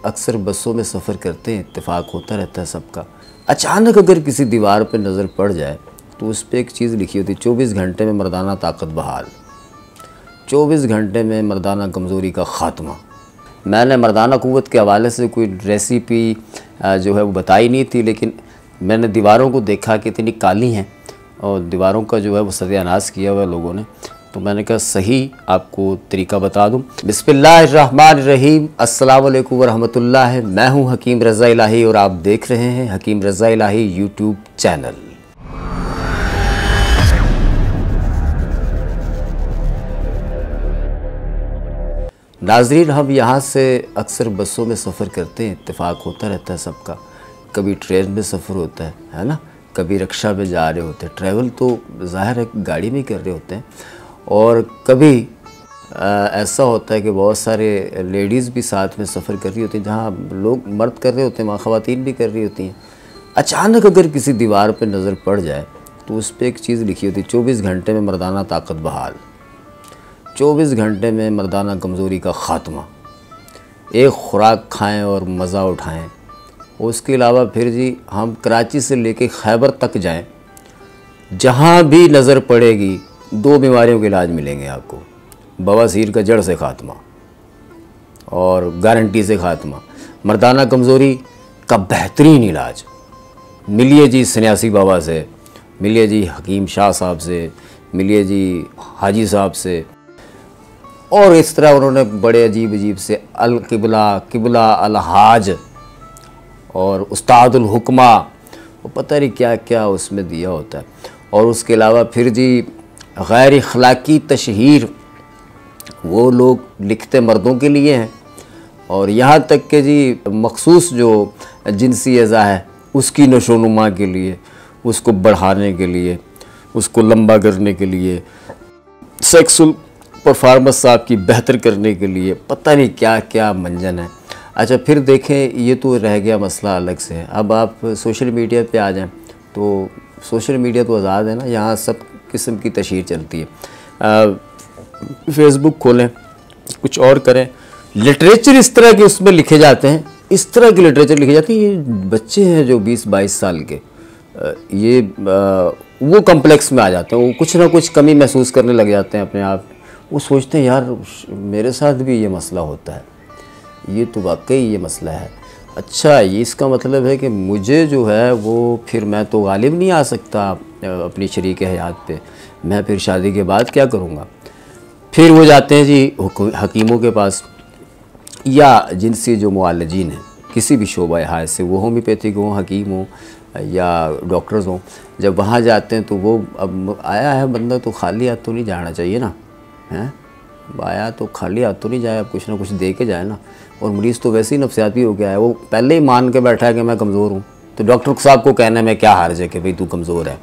अक्सर बसों में सफ़र करते हैं, इत्तेफाक होता रहता है सबका। अचानक अगर किसी दीवार पर नज़र पड़ जाए तो उस पर एक चीज़ लिखी होती है, 24 घंटे में मर्दाना ताकत बहाल, 24 घंटे में मर्दाना कमज़ोरी का ख़ात्मा। मैंने मर्दाना क़ुव्वत के हवाले से कोई रेसिपी जो है वो बताई नहीं थी, लेकिन मैंने दीवारों को देखा कि इतनी काली हैं और दीवारों का जो है वो सत्यानाश किया हुआ है लोगों ने, तो मैंने कहा सही आपको तरीका बता दूं। बिस्मिल्लाहिर्रहमानिर्रहीम, अस्सलामु अलैकुम वरहमतुल्लाह। मैं हूं हकीम रज़ा इलाही और आप देख रहे हैं हकीम रज़ा इलाही यूट्यूब चैनल। नाज़रीन, हम यहाँ से अक्सर बसों में सफ़र करते हैं, इत्तेफाक होता रहता है सबका। कभी ट्रेन में सफ़र होता है ना, कभी रिक्शा में जा रहे होते हैं। ट्रैवल तो ज़ाहिर है गाड़ी में कर रहे होते हैं, और कभी ऐसा होता है कि बहुत सारे लेडीज़ भी साथ में सफ़र कर रही होती हैं। जहाँ लोग मर्द कर रहे होते हैं वहाँ ख़वातीन भी कर रही होती हैं। अचानक अगर किसी दीवार पर नज़र पड़ जाए तो उस पर एक चीज़ लिखी होती है, 24 घंटे में मर्दाना ताकत बहाल, 24 घंटे में मर्दाना कमज़ोरी का ख़ात्मा। एक ख़ुराक खाएँ और मज़ा उठाएँ। उसके अलावा फिर जी हम कराची से लेके खैबर तक जाएँ, जहाँ भी नज़र पड़ेगी 2 बीमारियों के इलाज मिलेंगे आपको। बवासीर का जड़ से ख़ात्मा और गारंटी से ख़ात्मा। मर्दाना कमज़ोरी का बेहतरीन इलाज। मिलिए जी सन्यासी बाबा से, मिलिए जी हकीम शाह साहब से, मिलिए जी हाजी साहब से। और इस तरह उन्होंने बड़े अजीब अजीब से अल किबला, किबला अल हाज और उस्तादुल हुक्मा, वो पता नहीं क्या क्या उसमें दिया होता है। और उसके अलावा फिर जी गैर अखलाकी तशहीर, वो लोग लिखते मर्दों के लिए हैं। और यहाँ तक कि जी मखसूस जो जिनसी अज़ा है उसकी नशोनुमा के लिए, उसको बढ़ाने के लिए, उसको लंबा करने के लिए, सेक्सुअल परफॉर्मेंस आपकी बेहतर करने के लिए, पता नहीं क्या क्या मंजन है। अच्छा, फिर देखें, ये तो रह गया मसला अलग से है। अब आप सोशल मीडिया पे आ जाएं तो सोशल मीडिया तो आज़ाद है ना, यहाँ सब किस्म की तशहीर चलती है। फेसबुक खोलें, कुछ और करें, लिटरेचर इस तरह के उसमें लिखे जाते हैं, इस तरह की लिटरेचर लिखे जाती है। ये बच्चे हैं जो 20-22 साल के, ये वो कम्प्लेक्स में आ जाते हैं, वो कुछ ना कुछ कमी महसूस करने लग जाते हैं अपने आप। वो सोचते हैं यार मेरे साथ भी ये मसला होता है, ये तो वाकई ये मसला है। अच्छा, ये इसका मतलब है कि मुझे जो है वो फिर मैं तो गालिब नहीं आ सकता अपनी शरीक हयात पे, मैं फिर शादी के बाद क्या करूँगा। फिर वो जाते हैं जी हकीमों के पास, या जिनसे जो मुआलजीन हैं किसी भी शोबा हाय से, वो होम्योपैथिक हों, हकीम हों या डॉक्टर्स हों। जब वहाँ जाते हैं तो वो, अब आया है बंदा तो खाली हाथ तो नहीं जाना चाहिए ना, हैं, आया तो खाली हाथ तो नहीं जाए, अब कुछ ना कुछ दे के जाए ना। और मरीज़ तो वैसे ही नफ्सियाती हो गया है, वो पहले ही मान के बैठा है कि मैं कमज़ोर हूँ, तो डॉक्टर साहब को कहने में क्या हर्ज है कि भाई तू कमज़ोर है,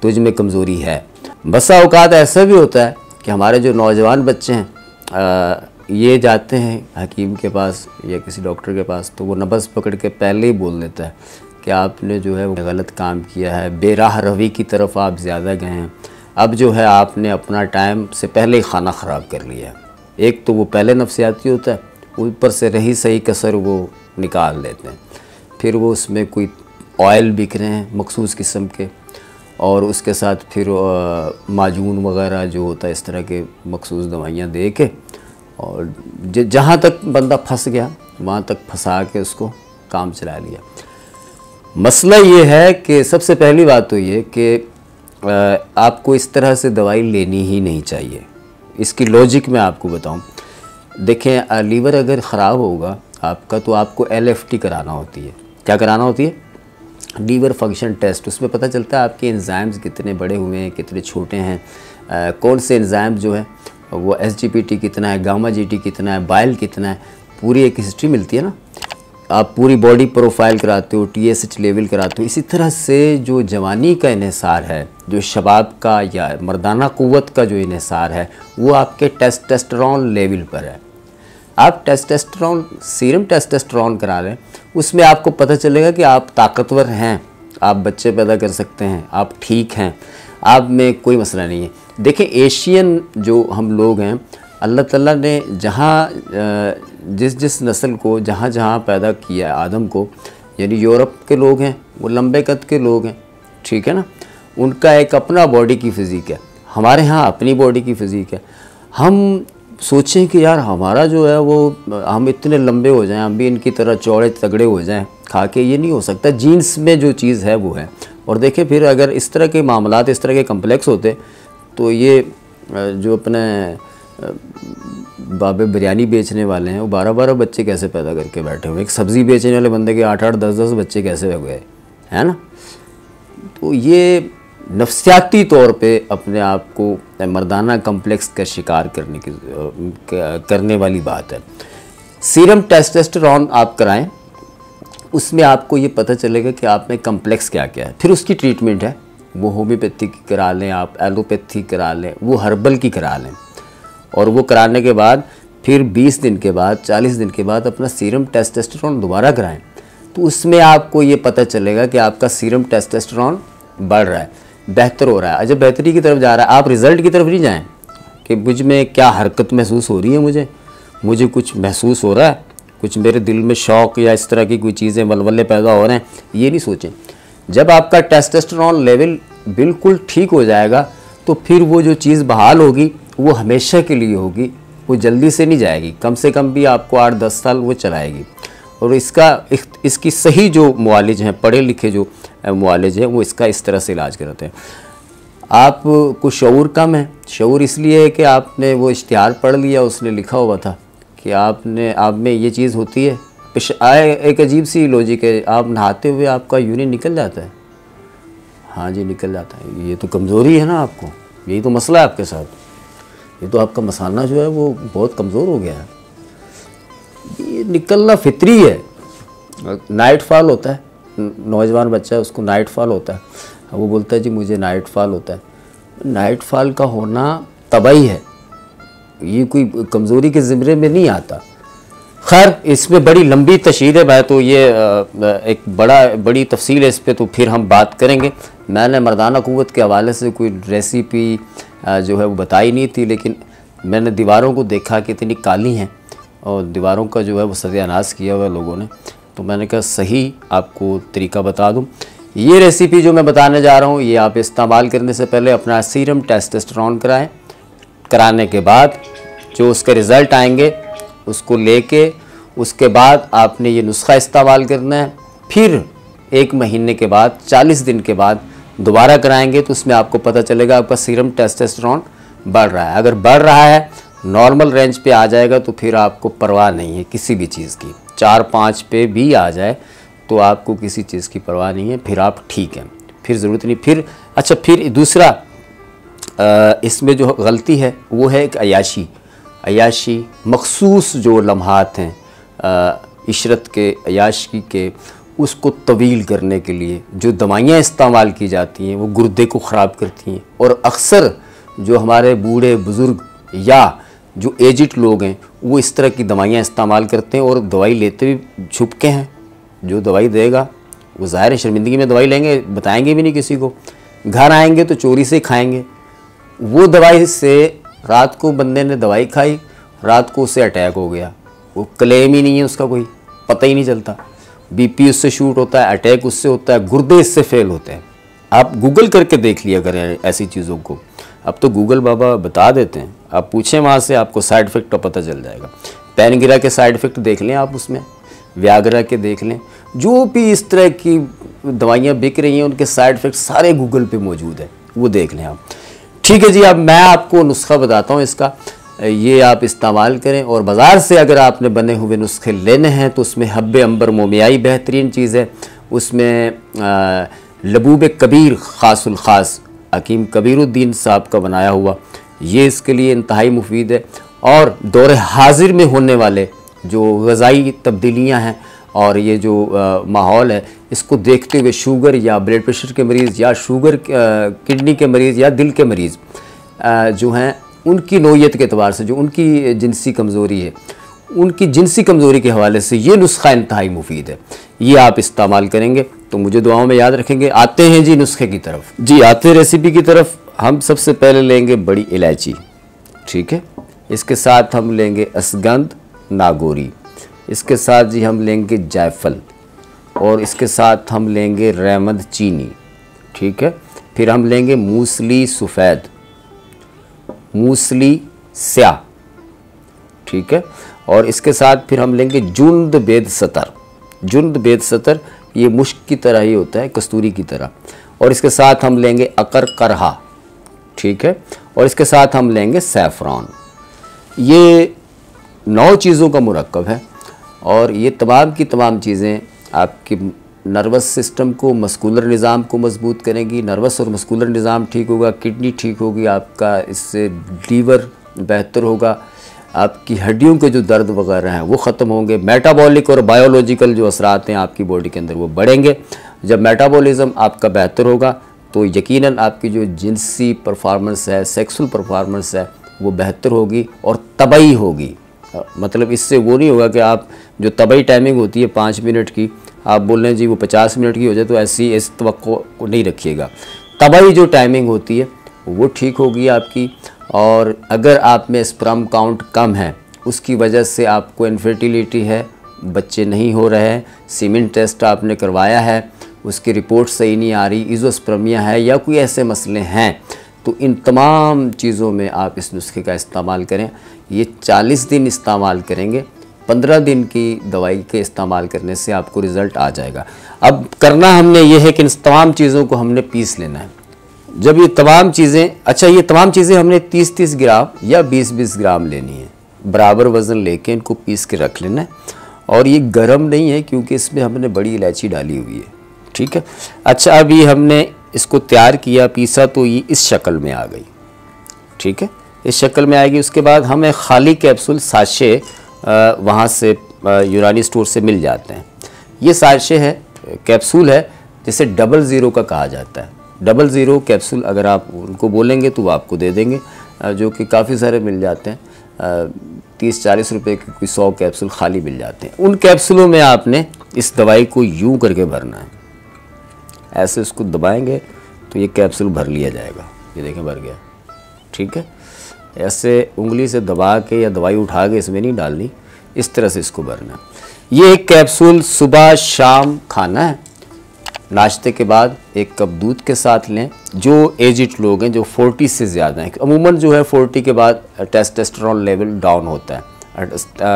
तुझ में कमज़ोरी है। बसा औकात ऐसा भी होता है कि हमारे जो नौजवान बच्चे हैं ये जाते हैं हकीम के पास या किसी डॉक्टर के पास, तो वो नब्ज़ पकड़ के पहले ही बोल देता है कि आपने जो है वो गलत काम किया है, बेराह रवी की तरफ आप ज़्यादा गए हैं, अब जो है आपने अपना टाइम से पहले ही खाना ख़राब कर लिया है। एक तो वो पहले नफ्सियाती होता है, ऊपर से रही सही कसर वो निकाल लेते हैं। फिर वो उसमें कोई ऑयल बिक रहे हैं मखसूस किस्म के, और उसके साथ फिर माजून वगैरह जो होता है, इस तरह के मखसूस दवाइयाँ दे के, और जहाँ तक बंदा फंस गया वहाँ तक फंसा के उसको काम चला लिया। मसला ये है कि सबसे पहली बात तो ये कि आपको इस तरह से दवाई लेनी ही नहीं चाहिए। इसकी लॉजिक मैं आपको बताऊं। देखें, लीवर अगर ख़राब होगा आपका तो आपको LFT कराना होती है। क्या कराना होती है? Liver function test. उसमें पता चलता है आपके एंजाइम्स कितने बड़े हुए हैं, कितने छोटे हैं, कौन से एंजाइम जो है वो SGPT कितना है, गामा GT कितना है, बाइल कितना है, पूरी एक हिस्ट्री मिलती है ना। आप पूरी बॉडी प्रोफाइल कराते हो, TSH लेवल कराते हो। इसी तरह से जो जवानी का इन्हिसार है, जो शबाब का या मर्दाना क़ुव्वत का जो इन्हिसार है, वो आपके टेस्टोस्टेरोन लेवल पर है। आप टेस्टोस्टेरोन, सीरम टेस्टोस्टेरोन करा लें, उसमें आपको पता चलेगा कि आप ताकतवर हैं, आप बच्चे पैदा कर सकते हैं, आप ठीक हैं, आप में कोई मसला नहीं है। देखें, एशियन जो हम लोग हैं, अल्लाह ताला ने जहाँ जिस जिस नस्ल को जहाँ जहाँ पैदा किया है आदम को, यानी यूरोप के लोग हैं वो लंबे कद के लोग हैं, ठीक है ना, उनका एक अपना बॉडी की फ़िज़ीक है, हमारे यहाँ अपनी बॉडी की फ़िज़ीक है। हम सोचें कि यार हमारा जो है वो हम इतने लंबे हो जाएं, हम भी इनकी तरह चौड़े तगड़े हो जाएं खा के, ये नहीं हो सकता। जीन्स में जो चीज़ है वो है। और देखिए फिर अगर इस तरह के मामलात, इस तरह के कम्प्लेक्स होते तो ये जो अपने बाबे बिरयानी बेचने वाले हैं वो 12-12 बच्चे कैसे पैदा करके बैठे हुए, एक सब्ज़ी बेचने वाले बंदे के 8-8 10-10 बच्चे कैसे हो गए, है ना। तो ये नफ्सियाती तौर पे अपने आप को मर्दाना कम्प्लेक्स का शिकार करने वाली बात है। सीरम टेस्टोस्टेरोन आप कराएं, उसमें आपको ये पता चलेगा कि आप में कम्प्लेक्स क्या क्या है। फिर उसकी ट्रीटमेंट है, वो होम्योपैथी की करा लें, आप एलोपैथी करा लें, वो हर्बल की करा लें। और वो कराने के बाद फिर 20 दिन के बाद, 40 दिन के बाद अपना सीरम टेस्टोस्टेरोन दोबारा कराएं, तो उसमें आपको ये पता चलेगा कि आपका सीरम टेस्टोस्टेरोन बढ़ रहा है, बेहतर हो रहा है। जब बेहतरी की तरफ जा रहा है, आप रिज़ल्ट की तरफ नहीं जाएं कि मुझ में क्या हरकत महसूस हो रही है, मुझे कुछ महसूस हो रहा है, कुछ मेरे दिल में शौक़ या इस तरह की कोई चीज़ें वलवले पैदा हो रहे हैं, ये नहीं सोचें। जब आपका टेस्टोस्टेरोन लेवल बिल्कुल ठीक हो जाएगा तो फिर वो जो चीज़ बहाल होगी वो हमेशा के लिए होगी, वो जल्दी से नहीं जाएगी, कम से कम भी आपको 8-10 साल वो चलाएगी। और इसकी सही जो मुआलिज हैं, पढ़े लिखे जो मुआलिज हैं, वो इसका इस तरह से इलाज करते हैं। आपको शऊर कम है, शऊर इसलिए है कि आपने वो इश्तिहार पढ़ लिया, उसने लिखा हुआ था कि आप में ये चीज़ होती है। एक अजीब सी लॉजिक है, आप नहाते हुए आपका यूरिन निकल जाता है, हाँ जी निकल जाता है, ये तो कमज़ोरी है ना आपको, यही तो मसला है आपके साथ, ये तो आपका मसाना जो है वो बहुत कमज़ोर हो गया है। ये निकलना फितरी है। नाइट फॉल होता है, नौजवान बच्चा है उसको नाइट फॉल होता है, वो बोलता है जी मुझे नाइट फॉल होता है। नाइट फॉल का होना तबाही है, ये कोई कमज़ोरी के ज़िम्मे में नहीं आता। खैर इसमें बड़ी लंबी तशरीह है, तो ये एक बड़ी तफसील है इस पर, तो फिर हम बात करेंगे। मैंने मर्दाना क़ुव्वत के हवाले से कोई रेसिपी जो है वो बताई नहीं थी, लेकिन मैंने दीवारों को देखा कि इतनी काली हैं और दीवारों का जो है वो सत्यानाश किया हुआ लोगों ने, तो मैंने कहा सही आपको तरीका बता दूं। ये रेसिपी जो मैं बताने जा रहा हूँ, ये आप इस्तेमाल करने से पहले अपना सीरम टेस्टोस्टेरोन कराएं। कराने के बाद जो उसके रिज़ल्ट आएंगे उसको लेके उसके बाद आपने ये नुस्खा इस्तेमाल करना है। फिर 1 महीने के बाद, 40 दिन के बाद दोबारा कराएंगे तो उसमें आपको पता चलेगा आपका सीरम टेस्टोस्टेरोन बढ़ रहा है। अगर बढ़ रहा है, नॉर्मल रेंज पे आ जाएगा तो फिर आपको परवाह नहीं है किसी भी चीज़ की। 4-5 पे भी आ जाए तो आपको किसी चीज़ की परवाह नहीं है, फिर आप ठीक हैं, फिर ज़रूरत नहीं। फिर दूसरा इसमें जो गलती है वो है एक अयाशी मखसूस जो लम्हात हैं इशरत के, अयाशी के, उसको तवील करने के लिए जो दवाइयाँ इस्तेमाल की जाती हैं वो गुर्दे को ख़राब करती हैं। और अक्सर जो हमारे बूढ़े बुज़ुर्ग या जो एजिड लोग हैं वो इस तरह की दवाइयाँ इस्तेमाल करते हैं और दवाई लेते भी छुप के हैं। जो दवाई देगा वो ज़ाहिर है शर्मिंदगी में दवाई लेंगे, बताएंगे भी नहीं किसी को, घर आएंगे तो चोरी से खाएंगे। वो दवाई से रात को बंदे ने दवाई खाई, रात को उससे अटैक हो गया, वो क्लेम ही नहीं है उसका, कोई पता ही नहीं चलता। बीपी उससे शूट होता है, अटैक उससे होता है, गुर्दे इससे फेल होते हैं। आप गूगल करके देख लिया करें ऐसी चीज़ों को, अब तो गूगल बाबा बता देते हैं, आप पूछें वहाँ से, आपको साइड इफ़ेक्ट का पता चल जाएगा। पैनगिरा के साइड इफ़ेक्ट देख लें आप, उसमें व्यागरा के देख लें, जो भी इस तरह की दवाइयाँ बिक रही हैं उनके साइड इफ़ेक्ट सारे गूगल पे मौजूद है, वो देख लें आप। ठीक है जी, अब मैं आपको नुस्खा बताता हूँ इसका, ये आप इस्तेमाल करें। और बाज़ार से अगर आपने बने हुए नुस्खे लेने हैं तो उसमें हब्बे अंबर मोमियाई बेहतरीन चीज़ है, उसमें लबूब कबीर ख़ासुल ख़ास हकीम कबीरुद्दीन साहब का बनाया हुआ, ये इसके लिए इंतहाई मुफीद है। और दौरे हाजिर में होने वाले जो ग़ज़ाई तब्दीलियाँ हैं और ये जो माहौल है, इसको देखते हुए शुगर या ब्लड प्रेशर के मरीज़ या शुगर किडनी के मरीज़ या दिल के मरीज़ जो हैं, उनकी नौइयत के अतबार से जो उनकी जिनसी कमज़ोरी है, उनकी जिनसी कमज़ोरी के हवाले से ये नुस्खा इंतहाई मुफीद है। ये आप इस्तेमाल करेंगे तो मुझे दुआओं में याद रखेंगे। आते हैं जी नुस्खे की तरफ, जी आते हैं रेसिपी की तरफ। हम सबसे पहले लेंगे बड़ी इलायची, ठीक है, इसके साथ हम लेंगे असगंध, नागौरी, इसके साथ जी हम लेंगे जायफल, और इसके साथ हम लेंगे रहमद चीनी, ठीक है। फिर हम लेंगे मूसली सफ़ेद, मूसली स्याह, ठीक है। और इसके साथ फिर हम लेंगे जुंद बेद सतर, जुंद बेद सतर ये मुश्क की तरह ही होता है, कस्तूरी की तरह। और इसके साथ हम लेंगे अकर करहा, ठीक है। और इसके साथ हम लेंगे सैफ़रॉन। ये 9 चीज़ों का मुरक्कब है, और ये तमाम की तमाम चीज़ें आपकी नर्वस सिस्टम को, मस्कुलर निज़ाम को मजबूत करेंगी। नर्वस और मस्कुलर निज़ाम ठीक होगा, किडनी ठीक होगी आपका, इससे लीवर बेहतर होगा, आपकी हड्डियों के जो दर्द वगैरह हैं वो ख़त्म होंगे। मेटाबॉलिक और बायोलॉजिकल जो असरात हैं आपकी बॉडी के अंदर वो बढ़ेंगे। जब मेटाबॉलिज्म आपका बेहतर होगा तो यकीनन आपकी जो जिनसी परफॉर्मेंस है, सेक्सुअल परफॉर्मेंस है, वो बेहतर होगी और तबई होगी। मतलब इससे वो नहीं होगा कि आप जो तबई टाइमिंग होती है 5 मिनट की, आप बोल रहे हैं जी वो 50 मिनट की हो जाए, तो ऐसी इस तवक्को को नहीं रखिएगा। तबई जो टाइमिंग होती है वो ठीक होगी आपकी। और अगर आप में स्पर्म काउंट कम है, उसकी वजह से आपको इनफर्टिलिटी है, बच्चे नहीं हो रहे हैं, सीमेन टेस्ट आपने करवाया है, उसकी रिपोर्ट सही नहीं आ रही, इज़ोस्पर्मिया है या कोई ऐसे मसले हैं, तो इन तमाम चीज़ों में आप इस नुस्खे का इस्तेमाल करें। ये 40 दिन इस्तेमाल करेंगे, 15 दिन की दवाई के इस्तेमाल करने से आपको रिज़ल्ट आ जाएगा। अब करना हमने ये है कि इन तमाम चीज़ों को हमने पीस लेना है। जब ये तमाम चीज़ें, अच्छा ये तमाम चीज़ें हमने 30-30 ग्राम या 20-20 ग्राम लेनी है, बराबर वज़न लेके इनको पीस के रख लेना है। और ये गर्म नहीं है क्योंकि इसमें हमने बड़ी इलायची डाली हुई है, ठीक है। अच्छा अभी हमने इसको तैयार किया, पीसा, तो ये इस शक्ल में आ गई, ठीक है, इस शक्ल में आएगी। उसके बाद हमें खाली कैप्सूल साशे वहाँ से यूनानी स्टोर से मिल जाते हैं। ये साशे है, कैप्सूल है, जिसे 00 का कहा जाता है। 00 कैप्सूल अगर आप उनको बोलेंगे तो वो आपको दे देंगे, जो कि काफ़ी सारे मिल जाते हैं। 30-40 रुपए के कोई 100 कैप्सूल खाली मिल जाते हैं। उन कैप्सूलों में आपने इस दवाई को यूं करके भरना है, ऐसे उसको दबाएंगे तो ये कैप्सूल भर लिया जाएगा। ये देखें भर गया, ठीक है। ऐसे उंगली से दबा के या दवाई उठा के इसमें नहीं डालनी, इस तरह से इसको भरना है। ये एक कैप्सूल सुबह शाम खाना है। नाश्ते के बाद 1 कप दूध के साथ लें। जो एजिड लोग हैं, जो 40 से ज़्यादा हैं, अमूमन जो है 40 के बाद टेस्टोस्टेरोन लेवल डाउन होता है,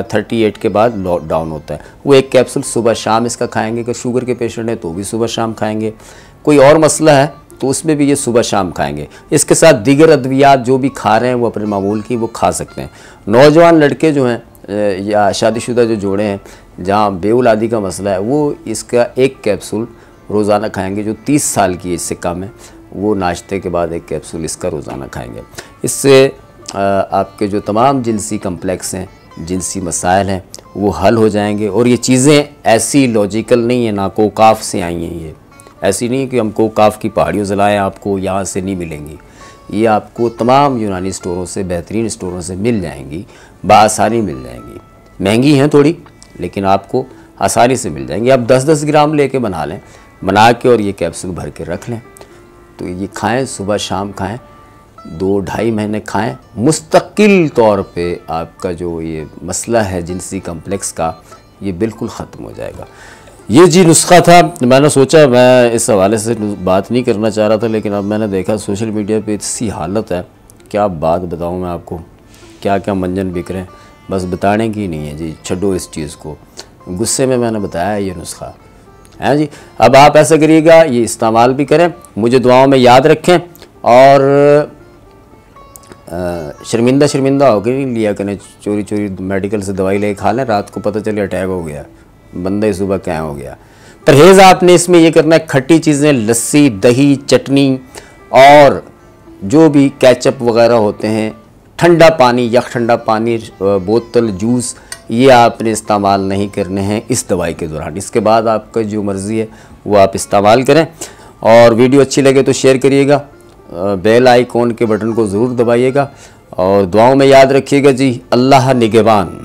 38 के बाद डाउन होता है, वो 1 कैप्सूल सुबह शाम इसका खाएंगे। अगर शुगर के पेशेंट हैं तो भी सुबह शाम खाएंगे। कोई और मसला है तो उसमें भी ये सुबह शाम खाएंगे। इसके साथ दीगर अद्वियात जो भी खा रहे हैं वो अपने मामूल की वो खा सकते हैं। नौजवान लड़के जो हैं या शादीशुदा जो जोड़े हैं जहाँ बेउलादी का मसला है, वो इसका 1 कैप्सूल रोज़ाना खाएंगे। जो 30 साल की एज से कम है वो नाश्ते के बाद 1 कैप्सूल इसका रोज़ाना खाएंगे। इससे आपके जो तमाम जिनसी कम्प्लेक्स हैं, जिनसी मसाइल हैं, वो हल हो जाएंगे। और ये चीज़ें ऐसी लॉजिकल नहीं है, ना कोकाफ से आई हैं। ये ऐसी नहीं है कि हम कोकाफ की पहाड़ियों से लाएँ, आपको यहाँ से नहीं मिलेंगी। ये आपको तमाम यूनानी स्टोरों से, बेहतरीन स्टोरों से मिल जाएंगी, बआसानी मिल जाएंगी। महंगी हैं थोड़ी, लेकिन आपको आसानी से मिल जाएंगी। आप 10-10 ग्राम लेके बना लें, बना के और ये कैप्सूल भर के रख लें, तो ये खाएं, सुबह शाम खाएं, 2-2.5 महीने खाएं। मुस्तकिल तौर पे आपका जो ये मसला है जिनसी कम्प्लेक्स का, ये बिल्कुल ख़त्म हो जाएगा। ये जी नुस्खा था। मैंने सोचा मैं इस हवाले से बात नहीं करना चाह रहा था, लेकिन अब मैंने देखा सोशल मीडिया पे इतनी हालत है, क्या बात बताऊं मैं आपको, क्या क्या मंजन बिक रहे हैं, बस बताने की नहीं है जी, छोड़ो इस चीज़ को। गुस्से में मैंने बताया ये नुस्खा है जी। अब आप ऐसा करिएगा, ये इस्तेमाल भी करें, मुझे दुआओं में याद रखें, और शर्मिंदा होकर नहीं लिया करें, चोरी चोरी मेडिकल से दवाई ले खा लें, रात को पता चले अटैक हो गया, बंदा ही सुबह क्या हो गया। परहेज़ आपने इसमें ये करना है, खट्टी चीज़ें, लस्सी, दही, चटनी और जो भी केचप वगैरह होते हैं, ठंडा पानी, यख ठंडा पानी, बोतल, जूस, ये आपने इस्तेमाल नहीं करने हैं इस दवाई के दौरान। इसके बाद आपका जो मर्ज़ी है वो आप इस्तेमाल करें। और वीडियो अच्छी लगे तो शेयर करिएगा, बेल आइकॉन के बटन को ज़रूर दबाइएगा, और दुआओं में याद रखिएगा जी। अल्लाह निगहबान।